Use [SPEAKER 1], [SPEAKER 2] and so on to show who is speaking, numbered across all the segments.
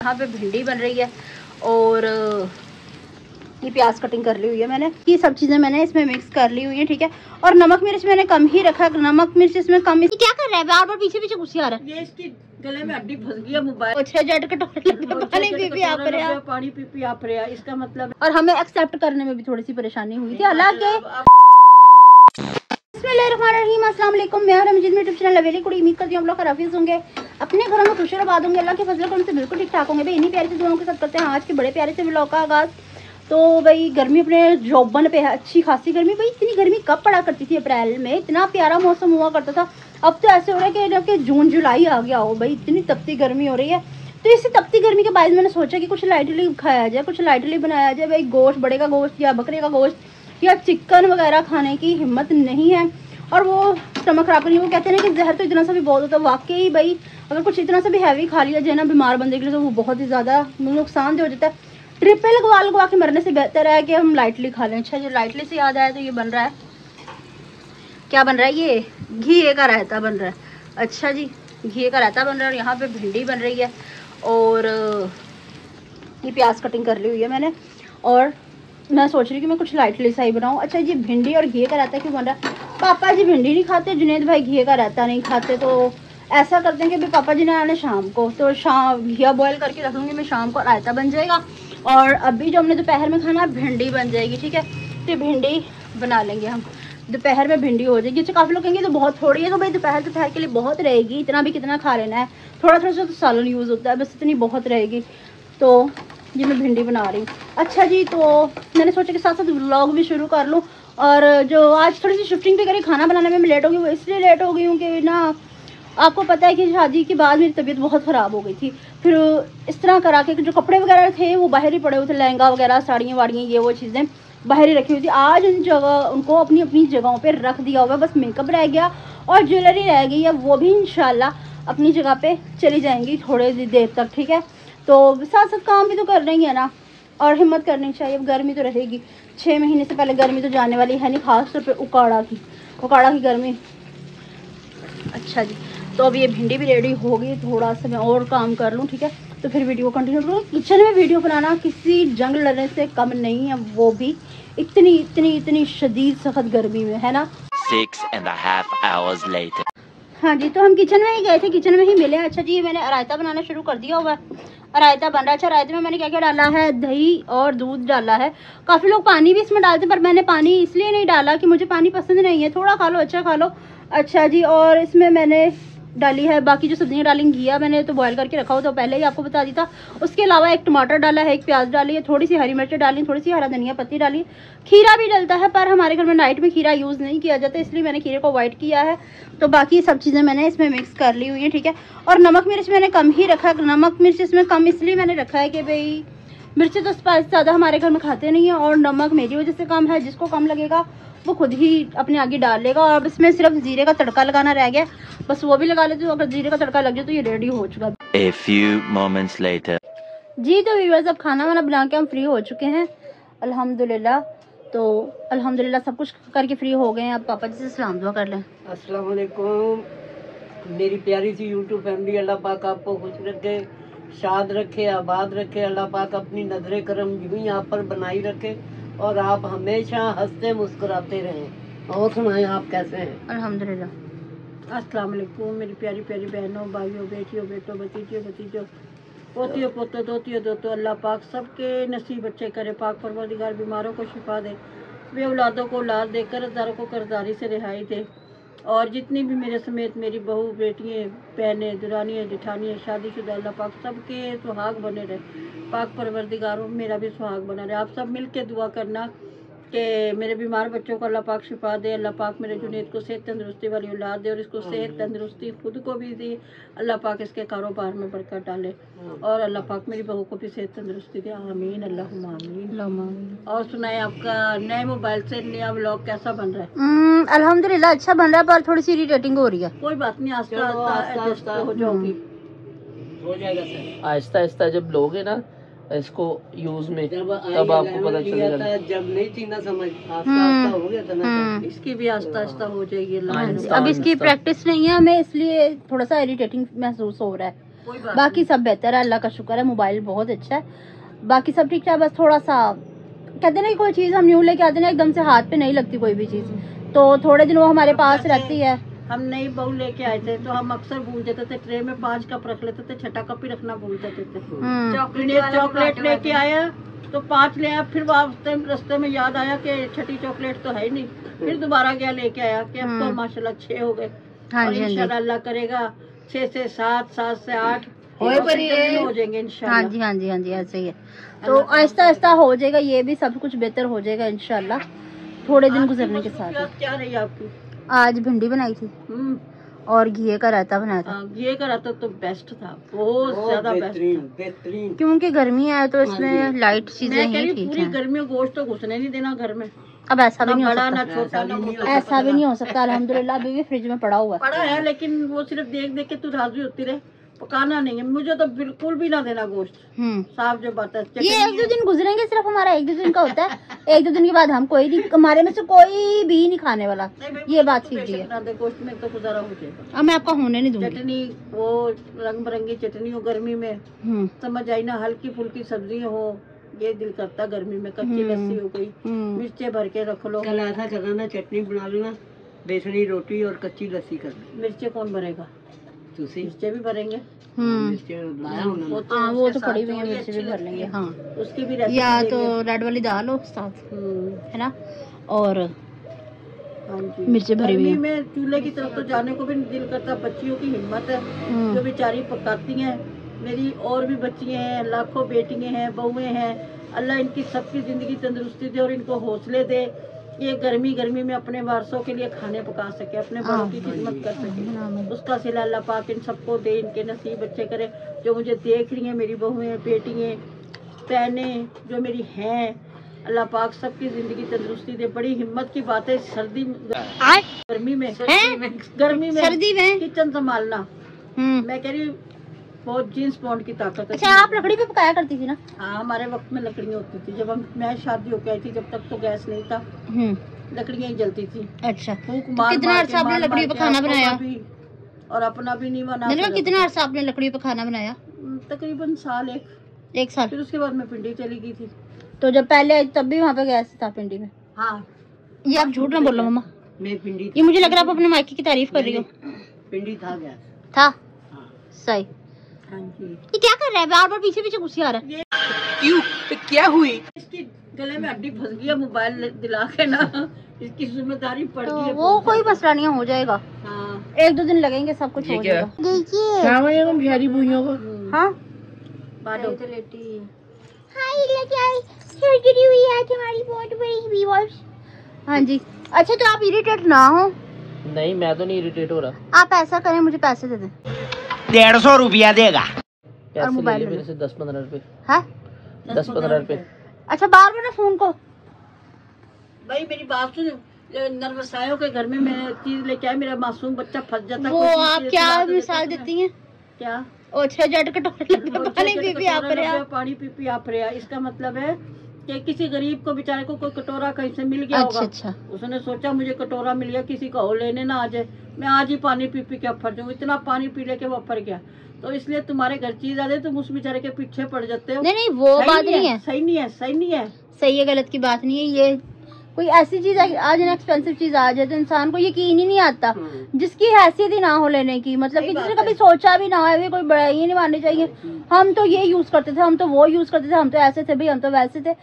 [SPEAKER 1] यहाँ पे भिंडी बन रही है और ये प्याज कटिंग कर ली हुई है मैंने। ये सब चीजें मैंने इसमें मिक्स कर ली हुई है, ठीक है। और नमक मिर्च मैंने कम ही रखा, नमक मिर्च इसमें कम। क्या कर रहा है बार बार पीछे पीछे घुसी आ रहा है? ये इसकी गले में हड्डी फंस गई है। मोबाइल अच्छा जट कटोरे पानी पी आप रहे, पानी पी आप रहे, इसका मतलब। और हमें एक्सेप्ट करने में भी थोड़ी सी परेशानी हुई थी। हालांकि अस्सलाम वालेकुम, मैं रमजीत में यूट्यूब चैनल लवेली कुड़ी। उम्मीद करती हूँ आप लोग खराफिज होंगे, अपने घरों में खुश आबाद होंगे, अल्लाह के फजल करम से बिल्कुल ठीक ठाक होंगे। भाई इन्हीं प्यारी से दुआओं के साथ करते हैं आज के बड़े प्यारे से व्लॉग का आगाज़। तो भाई गर्मी अपने जोबन पे है, अच्छी खासी गर्मी। भाई इतनी गर्मी कब पड़ा करती थी? अप्रैल में इतना प्यारा मौसम हुआ करता था। अब तो ऐसे हो रहा है कि जून जुलाई आ गया हो। भाई इतनी तपती गर्मी हो रही है। तो इसी तपती गर्मी के बाद मैंने सोचा कि कुछ लाइटली खाया जाए, कुछ लाइटली बनाया जाए। भाई गोश्त, बड़े का गोश्त या बकरे का गोश्त या चिकन वगैरह खाने की हिम्मत नहीं है। और वो स्टमक खराब करनी, वो कहते हैं कि जहर तो इतना सा भी बहुत होता है। वाकई भाई अगर कुछ इतना सा भी हैवी खा लिया जाए ना बीमार बंदे के लिए, तो वो बहुत ही ज़्यादा नुकसान हो जाता है। ट्रिपल लगवा के मरने से बेहतर है कि हम लाइटली खा लें। अच्छा, जो लाइटली से याद आया तो ये बन रहा है, क्या बन रहा है? ये घी का रायता बन रहा है। अच्छा जी, घी का रायता बन रहा है। और यहाँ पे भिंडी बन रही है और ये प्याज कटिंग कर ली हुई है मैंने। और मैं सोच रही हूँ कि मैं कुछ लाइटली सा ही बनाऊँ। अच्छा जी, भिंडी और घी का रायता क्यों बन रहा है? पापा जी भिंडी नहीं खाते, जुनेद भाई घी का रायता नहीं खाते। तो ऐसा करते हैं कि भाई पापा जी ने आने शाम को, तो शाम घिया बॉयल करके रख लूँगी मैं, शाम को रायता बन जाएगा। और अभी जो हमने दोपहर में खाना भिंडी बन जाएगी, ठीक है। तो भिंडी बना लेंगे हम, दोपहर में भिंडी हो जाएगी। अच्छा, काफ़ी लोग कहेंगे तो बहुत थोड़ी है, तो भाई दोपहर के लिए बहुत रहेगी। इतना भी कितना खा लेना है, थोड़ा थोड़ा सा तो सालन यूज़ होता है, बस इतनी बहुत रहेगी। तो ये मैं भिंडी बना रही हूँ। अच्छा जी, तो मैंने सोचा कि साथ साथ व्लॉग भी शुरू कर लूँ। और जो आज थोड़ी सी शिफ्टिंग भी करी, खाना बनाने में मैं लेट हो गई। वो इसलिए लेट हो गई हूँ कि ना, आपको पता है कि शादी के बाद मेरी तबीयत बहुत ख़राब हो गई थी। फिर इस तरह करा के जो कपड़े वगैरह थे वो बाहर ही पड़े हुए थे, लहंगा वगैरह, साड़ियाँ वाड़ियाँ, ये वो चीज़ें बाहर ही रखी हुई थी। आज उन जगह उनको अपनी अपनी जगहों पे रख दिया हुआ है। बस मेकअप रह गया और ज्वेलरी रह गई है, वो भी इंशाल्लाह अपनी जगह पे चली जाएंगी थोड़ी देर तक, ठीक है। तो साथ साथ काम भी तो करना ही है ना, और हिम्मत करनी चाहिए। अब गर्मी तो रहेगी, 6 महीने से पहले गर्मी तो जाने वाली है नहीं, खास तौर पर उकाड़ा की गर्मी। अच्छा जी, तो अब ये भिंडी भी रेडी हो गई, थोड़ा सा मैं और काम कर लूँ, ठीक है। तो फिर वीडियो कंटिन्यू करूँ। किचन में वीडियो बनाना किसी जंग लड़ने से कम नहीं है, वो भी इतनी शदीद सख्त गर्मी में, है ना।
[SPEAKER 2] 6.5 hours later.
[SPEAKER 1] हाँ जी, तो हम किचन में ही गए थे, किचन में ही मिले। अच्छा जी, मैंने रायता बनाना शुरू कर दिया हुआ है, रायता बन रहा है। अच्छा, रायते में मैंने क्या क्या डाला है? दही और दूध डाला है। काफ़ी लोग पानी भी इसमें डालते हैं, पर मैंने पानी इसलिए नहीं डाला कि मुझे पानी पसंद नहीं है। थोड़ा खा लो, अच्छा खा लो। अच्छा जी, और इसमें मैंने डाली है बाकी जो सब्जियां डाली। घिया मैंने तो बॉयल करके रखा हो, तो पहले ही आपको बता दी था। उसके अलावा एक टमाटर डाला है, एक प्याज डाली है, थोड़ी सी हरी मिर्च डाली, थोड़ी सी हरा धनिया पत्ती डाली। खीरा भी डलता है, पर हमारे घर में नाइट में खीरा यूज़ नहीं किया जाता, इसलिए मैंने खीरे को अवॉइड किया है। तो बाकी सब चीज़ें मैंने इसमें मिक्स कर ली हुई है, ठीक है। और नमक मिर्च मैंने कम ही रखा, नमक मिर्च इसमें कम इसलिए मैंने रखा है कि भाई मिर्ची तो स्पाइस ज़्यादा हमारे घर में खाते नहीं है, और नमक मेरी वजह से कम है। जिसको कम लगेगा वो खुद ही अपने आगे डाल लेगा। और इसमें सिर्फ जीरे का तड़का लगाना रह गया, बस वो भी लगा लेते हो। अगर जीरे का तड़का लग जाए तो ये रेडी हो चुका।
[SPEAKER 2] A few moments later.
[SPEAKER 1] जी, तो व्यूअर्स अब खाना वाना बना के हम फ्री हो चुके हैं अल्हम्दुलिल्लाह। तो अल्हम्दुलिल्लाह सब कुछ करके फ्री हो गए हैं। अब पापा जी से सलाम दुआ कर लें।
[SPEAKER 3] अस्सलाम वालेकुम मेरी प्यारी सी यूट्यूब फैमिली, अल्लाह पाक आपको खुश रखे, शाद रखे, आबाद रखे। अल्लाह पाक अपनी नजर करम यूं ही आप पर बनाई रखे और आप हमेशा हंसते मुस्कुराते रहें। और सुनाएं, आप कैसे हैं?
[SPEAKER 1] अल्हम्दुलिल्लाह।
[SPEAKER 3] अस्सलाम वालेकुम मेरी प्यारी प्यारी बहनों, भाइयों, बेटियों, बेटों, भतीजों, भतीजों, पोतियों, पोतों, दोतियों, दोतों। अल्लाह पाक सबके नसीब अच्छे करे। पाक परवरदिगार बीमारों को शिफा दे, वे औलादों को औलाद दे, कर्जदारों को कर्जदारी से रिहाई दे। और जितनी भी मेरे समेत मेरी बहू, बेटियाँ, बहनें, दुरानियाँ, जेठानियाँ, शादीशुदा, अल्लाह पाक सबके सुहाग बने रहे। पाक परवरदिगारों मेरा भी सुहाग बना रहे। आप सब मिल के दुआ करना कि मेरे बीमार बच्चों को अल्लाह पाक शिफा दे। अल्लाह पाक मेरे जुनेद को सेहत तंदुरुस्ती वाली औलाद दे, और इसको सेहत तंदुरुस्ती खुद को भी दी। अल्लाह पाक इसके कारोबार में बरकत डाले, और अल्लाह पाक मेरी बहू को भी सेहत तंदुरुस्ती दे। आमीन, अल्लाहुम्मा आमीन। और सुनाए, आपका नए मोबाइल से नया व्लॉग कैसा बन रहा है?
[SPEAKER 1] अल्हम्दुलिल्लाह अच्छा बन रहा है, पर थोड़ी सी इरिटेटिंग हो रही है।
[SPEAKER 3] कोई बात नहीं, आस्ता आस्ता हो जाओगी, हो जाएगा सर।
[SPEAKER 4] आहिस्ता आहिस्ता जब लोगे ना इसको यूज में, तब आपको पता चलेगा।
[SPEAKER 3] जब नहीं थी ना समझ, आस्ता आस्ता हो गया था ना, इसकी भी आस्ता आस्ता हो जाएगी।
[SPEAKER 1] अब इसकी प्रैक्टिस नहीं है हमें, इसलिए थोड़ा सा इरिटेटिंग महसूस हो रहा है।
[SPEAKER 3] कोई बात
[SPEAKER 1] बाकी सब बेहतर है, अल्लाह का शुक्र है, मोबाइल बहुत अच्छा है, बाकी सब ठीक ठाक। बस थोड़ा सा कहते ना कोई चीज़ हम न्यू लेके आते ना एकदम से हाथ पे नहीं लगती कोई भी चीज़, तो थोड़े दिन वो हमारे पास रहती है।
[SPEAKER 3] हम नई बहू लेके आए थे तो हम अक्सर भूल जाते थे, ट्रे में 5 कप रख लेते थे, छठा कप ही रखना भूल जाते थे। चॉकलेट लेके आया तो 5 ले आया, फिर रास्ते में याद आया कि छठी चॉकलेट तो है ही नहीं, फिर दोबारा गया लेके आया कि अब तो माशाल्लाह 6 हो गए। और इंशाल्लाह अल्लाह करेगा 6 से 7, 7 से 8 हो जाएंगे इंशाल्लाह।
[SPEAKER 1] हाँ जी हाँ जी हाँ जी, ऐसे ही है। तो आहिस्ता आहिस्ता हो जाएगा, ये भी सब कुछ बेहतर हो जाएगा इंशाल्लाह थोड़े दिन गुजरने के साथ।
[SPEAKER 3] क्या रही आपकी?
[SPEAKER 1] आज भिंडी बनाई थी और घी का रायता बनाया था।
[SPEAKER 3] घी का रायता तो बेस्ट था, बहुत ज्यादा बेहतरीन।
[SPEAKER 1] क्योंकि गर्मी है तो इसमें लाइट चीजें ही ठीक
[SPEAKER 3] पूरी
[SPEAKER 1] है।
[SPEAKER 3] गर्मी में गोश्त तो घुसने नहीं देना घर में।
[SPEAKER 1] अब ऐसा भी नहीं हो
[SPEAKER 3] बड़ा
[SPEAKER 1] सकता,
[SPEAKER 3] ना छोटा ना मोटा,
[SPEAKER 1] ऐसा भी नहीं हो सकता। अल्हम्दुलिल्लाह अभी भी फ्रिज में पड़ा हुआ है।
[SPEAKER 3] पड़ा है, लेकिन वो सिर्फ देख देख के तू राजी होती रहे, पकाना नहीं है। मुझे तो बिल्कुल भी ना देना गोश्त, साफ जो बात है।
[SPEAKER 1] ये 1-2 दिन गुजरेंगे, सिर्फ हमारा 1-2 दिन का होता है। 1-2 दिन के बाद हम कोई नहीं, हमारे में से कोई भी नहीं खाने वाला, ये बात सीधी है।
[SPEAKER 3] गोश्त में तो गुजारा हो जाएगा।
[SPEAKER 1] अब मैं आपका होने नहीं दूंगी।
[SPEAKER 3] चटनी वो रंग बिरंगी चटनी हो गर्मी में, समझ आई ना, हल्की फुल्की सब्जी हो, ये दिल करता गर्मी में। कच्ची लस्सी हो गई, मिर्चे भर के रख लो।
[SPEAKER 5] कल ऐसा करना ना, चटनी बना लेना, बेसनी रोटी और कच्ची लस्सी कर लेना।
[SPEAKER 3] मिर्चे कौन भरेगा? मिर्चे भी भरेंगे।
[SPEAKER 1] वो तो पड़ी हुई है, मिर्ची भी भर लेंगे। हाँ,
[SPEAKER 3] उसकी भी
[SPEAKER 1] या तो रेड वाली दाल हो साथ, है ना, और मिर्ची भरी हुई है।
[SPEAKER 3] में चूल्हे की तरफ तो जाने को भी दिल करता। बच्चियों की हिम्मत है जो बेचारी पकाती हैं। मेरी और भी बच्चियां हैं, लाखों बेटियां हैं, बहुएं हैं। अल्लाह इनकी सबकी जिंदगी तंदुरुस्ती दे और इनको हौसले दे, ये गर्मी में अपने वारसों के लिए खाने पका सके, अपने बड़ों की खिदमत कर सके। उसका सिला अल्लाह पाक इन सबको दे, इनके नसीब अच्छे करे। जो मुझे देख रही हैं, मेरी बहुएं, बेटियां, बहनें जो मेरी हैं, अल्लाह पाक सबकी जिंदगी तंदुरुस्ती दे। बड़ी हिम्मत की बात है सर्दी गर्मी में सर्दी में किचन संभालना। मैं कह रही बहुत जींस पॉन्ड की ताकत है।
[SPEAKER 1] अच्छा, आप लकड़ी पे पकाया करती थी ना?
[SPEAKER 3] हाँ, हमारे वक्त में लकड़ियाँ होती थी। जब मैं शादी होके आई थी, जब तक तो गैस नहीं था, लकड़ियाँ ही जलती थी।
[SPEAKER 1] अच्छा, तो कितना अर्सा आपने लकड़ी पे खाना बनाया?
[SPEAKER 3] और अपना भी नहीं बना।
[SPEAKER 1] कितना अर्सा आपने लकड़ी पे खाना बनाया?
[SPEAKER 3] तकरीबन साल, एक साल। फिर उसके बाद मैं पिंडी चली गई थी। तो
[SPEAKER 1] जब पहले आई तब भी वहाँ पे गैस था पिंडी में?
[SPEAKER 3] हाँ।
[SPEAKER 1] ये आप झूठ ना बोलो मम्मा,
[SPEAKER 5] मैं पिंडी,
[SPEAKER 1] ये मुझे लग रहा है आप अपने मायके की तारीफ कर रही हो।
[SPEAKER 5] पिंडी था गैस
[SPEAKER 1] था। सही।
[SPEAKER 3] हाँ जी।
[SPEAKER 1] ये क्या कर रहा है? बार बार पीछे पीछे घुसी आ रहा है।
[SPEAKER 5] क्यों? क्या हुई?
[SPEAKER 3] इसकी गले में हड्डी फंस गई है, मोबाइल दिला के ना, इसकी जिम्मेदारी पड़ गई है।
[SPEAKER 1] वो कोई मसला नहीं, हो जाएगा।
[SPEAKER 3] हाँ,
[SPEAKER 1] 1-2 दिन लगेंगे, सब कुछ हो जाएगा।
[SPEAKER 5] देखिए प्यारी बुइयों को।
[SPEAKER 1] हाँ,
[SPEAKER 3] बाडो
[SPEAKER 1] सर्जरी हुई है तुम्हारी बहुत बड़ी वॉश। हाँ जी। अच्छा, तो आप इरिटेट ना हो?
[SPEAKER 4] नहीं, मैं तो नहीं इरिटेट हो रहा।
[SPEAKER 1] आप ऐसा करें, मुझे पैसे दे दें।
[SPEAKER 2] 150 रुपया देगा।
[SPEAKER 4] पैसे ले ले मेरे से 10-15 रुपए।
[SPEAKER 1] हाँ,
[SPEAKER 4] 10-15 रुपए।
[SPEAKER 1] अच्छा, बार बार ना फोन को।
[SPEAKER 3] भाई मेरी बात सुन, नरवसायों के घर में मैं चीज लेके आया, मेरा मासूम बच्चा फंस जाता।
[SPEAKER 1] वो आप क्या मिसाल देती हैं?
[SPEAKER 3] क्या?
[SPEAKER 1] अच्छा, जट कटोरे पानी पी आप रहा।
[SPEAKER 3] इसका मतलब है कि किसी गरीब को बेचारे को कोई कटोरा कहीं से मिल गया होगा।
[SPEAKER 1] अच्छा।
[SPEAKER 3] उसने सोचा मुझे कटोरा मिल गया, किसी का हो लेने ना आ जाए, मैं आज ही पानी पी के अफर जाऊँ। इतना पानी पी लेके वो अफर गया। तो इसलिए तुम्हारे घर चीज आ जाए, तुम उस बेचारे के पीछे पड़ जाते हो।
[SPEAKER 1] नहीं, वो बात नहीं है।
[SPEAKER 3] सही नहीं है, सही नहीं है।
[SPEAKER 1] सही है गलत की बात नहीं है। ये कोई ऐसी चीज आज ना एक्सपेंसिव चीज आ जाए तो इंसान को यकीन ही नहीं आता, जिसकी हैसियत ही ना हो लेने की। मतलब कि जिसने कभी सोचा भी ना हो, कोई बड़ा ही नहीं माननी चाहिए। हम तो ये यूज करते थे, हम तो वो यूज करते थे, हम तो ऐसे थे भाई, हम तो वैसे थे।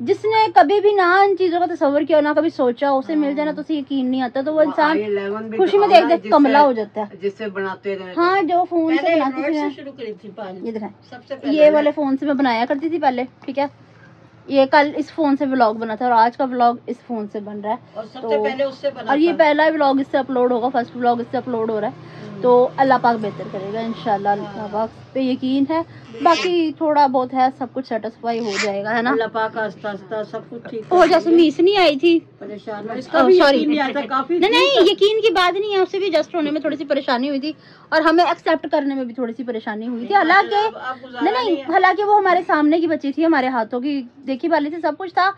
[SPEAKER 1] जिसने कभी भी ना इन चीजों का तस्वर किया, ना कभी सोचा, उसे मिल जाए ना तो उसे यकीन नहीं आता। तो वो इंसान खुशी में देख देख कमला हो जाता है।
[SPEAKER 5] जिससे बनाते रहे।
[SPEAKER 1] हाँ, जो फोन से बनाती थी,
[SPEAKER 3] शुरू करी थी
[SPEAKER 1] ये दिखाएं, ये वाले फोन से मैं बनाया करती थी पहले। ठीक है, ये कल इस फोन से व्लॉग बना था और आज का व्लॉग इस फोन से बन रहा है।
[SPEAKER 3] और सबसे पहले उससे बना
[SPEAKER 1] और ये पहला व्लॉग इससे अपलोड होगा, फर्स्ट व्लॉग इससे अपलोड हो रहा है। तो अल्लाह पाक बेहतर करेगा इंशाल्लाह, अल्लाह पाक पे यकीन है। बाकी थोड़ा बहुत है, सब कुछ सेटिस्फाई हो जाएगा, है ना?
[SPEAKER 3] अल्लाह पाक आस्ता आस्ता सब कुछ ठीक।
[SPEAKER 1] और जैसे मीस नहीं आई थी,
[SPEAKER 3] परेशान इसका भी यकीन नहीं आता, काफी
[SPEAKER 1] नहीं यकीन की बात नहीं है, उससे भी जस्ट होने में थोड़ी सी परेशानी हुई थी और हमें एक्सेप्ट करने में भी थोड़ी सी परेशानी हुई थी। हालांकि नहीं, हालांकि वो हमारे सामने की बच्ची थी, हमारे हाथों की देखी वाली थी, सब कुछ था,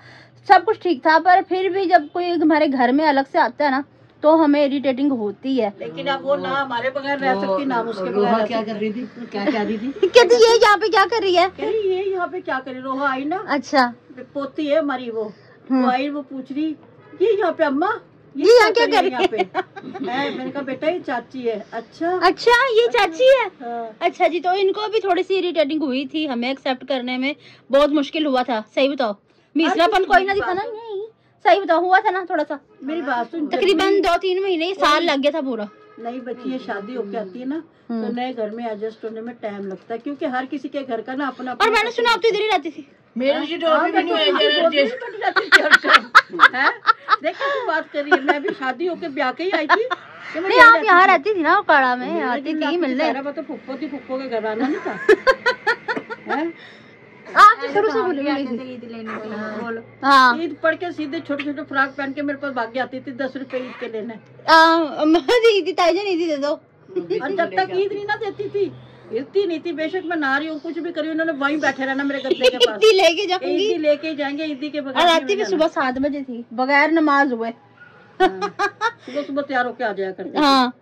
[SPEAKER 1] सब कुछ ठीक था। पर फिर भी जब कोई हमारे घर में अलग से आता है ना, तो हमें इरिटेटिंग होती है।
[SPEAKER 3] लेकिन अब वो ना हमारे बगैर रह सकती, ना उसके बगैर
[SPEAKER 5] क्या कर रही थी, क्या कह रही थी?
[SPEAKER 1] कहती ये यहाँ पे क्या कर रही है?
[SPEAKER 3] कह रही ये यहाँ पे क्या करे, रोहा आई ना,
[SPEAKER 1] अच्छा
[SPEAKER 3] पोती है हमारी, वो आई, वो पूछ रही ये यहाँ पे अम्मा
[SPEAKER 1] ये यहाँ क्या कर रही
[SPEAKER 3] यहाँ पे? मैंने कहा बेटा ये चाची है।
[SPEAKER 1] अच्छा ये चाची है।
[SPEAKER 3] हाँ।
[SPEAKER 1] अच्छा जी, तो इनको भी थोड़ी सी इरिटेटिंग हुई थी, हमें एक्सेप्ट करने में बहुत मुश्किल हुआ था। सही बताओ, मिसरापन कोई ना दिखाना नहीं, सही बताओ, हुआ था ना थोड़ा सा?
[SPEAKER 3] मेरी बात सुन,
[SPEAKER 1] तकरीबन 2-3 महीने, साल लग गया था पूरा।
[SPEAKER 3] नई बच्ची है, शादी होके आती है ना, तो नए घर में एडजस्ट होने में टाइम लगता है, क्योंकि हर किसी के घर का ना अपना।
[SPEAKER 1] और मैंने सुना आप तो इधर ही रहती थी।
[SPEAKER 5] मेरी भी नहीं
[SPEAKER 3] है। देखो तू बात कर रही है, मैं भी शादी होके ब्याह के ही आई थी।
[SPEAKER 1] नहीं आप यहाँ रहती थी ना, काड़ा में आती थी मिलने।
[SPEAKER 3] तो फुप्पो थी, फुप्पो के घर आना नहीं था।
[SPEAKER 1] आप शुरू से बोली हाँ,
[SPEAKER 3] ईद पढ़ के सीधे छोटे छोटे फ्रॉक पहन के मेरे पास भाग के आती थी 10 रुपए ईद के लेने।
[SPEAKER 1] ताईजान ईदी दे दो।
[SPEAKER 3] और जब तक ईद नहीं ना देती थी, इतनी नहीं थी, बेशक मैं ना रही हूँ, कुछ भी करी, उन्होंने वहीं बैठे रहना मेरे गद्दे के पास।
[SPEAKER 1] लेके जाऊंगी,
[SPEAKER 3] ईदी लेके जाएंगे, ईदी के बगैर।
[SPEAKER 1] और आती भी सुबह 7 बजे थी, बगैर नमाज हुए।
[SPEAKER 3] सुबह सुबह तैयार होके आ जाया करते।
[SPEAKER 1] हाँ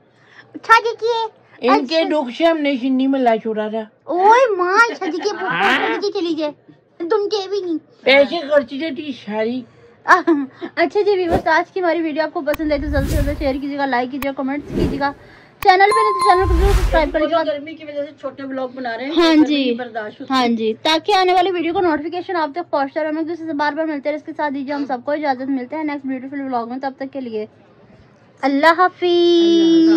[SPEAKER 1] अच्छा देखिए,
[SPEAKER 5] इनके दुख से हमने सिन्नी में ला छोड़ा था।
[SPEAKER 1] ओए माँ अच्छा देखिए, चली जाए तुम के भी नहीं
[SPEAKER 5] पैसे खर्च देती सारी।
[SPEAKER 1] अच्छा जी व्यूअर्स, आज की हमारी वीडियो आपको पसंद आई तो जल्द से जल्द शेयर कीजिएगा, लाइक कीजिएगा, कमेंट्स कीजिएगा। चैनल पे नहीं तो चैनल को जरूर सब्सक्राइब कर लीजिएगा।
[SPEAKER 3] गर्मी की वजह से छोटे ब्लॉग बना रहे हैं।
[SPEAKER 1] हाँ जी,
[SPEAKER 3] बर्दाश्त।
[SPEAKER 1] हाँ जी, ताकि आने वाली वीडियो को नोटिफिकेशन आप तक पहुंचता रहे। हम एक दूसरे से बार बार मिलते हैं, इसके साथ दीजिए हम सबको इजाजत। मिलते हैं नेक्स्ट ब्यूटीफुल ब्लॉग में, तब तक के लिए अल्लाह हाफिज।